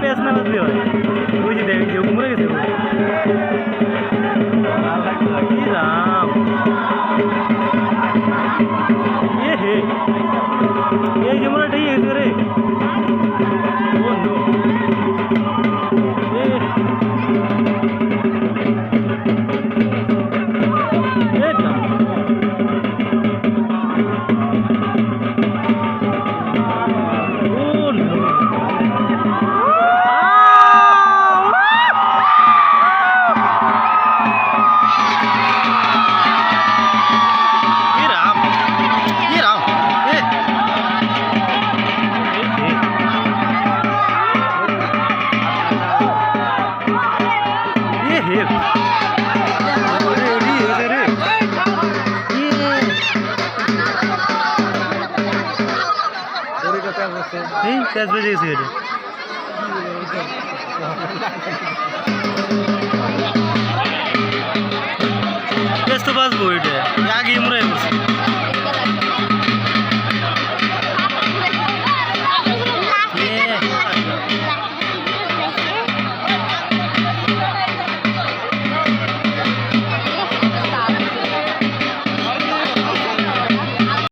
পেঁয়াজ না বাজলে হয় ওই যে দেখ মরে গেছে কি রাম এ হে এই যে মনে ঠিক গেছে রে বন্ধু প্যাঁচ বেজে গেছে এটা প্যাঁচ তো বাঁচবো এটা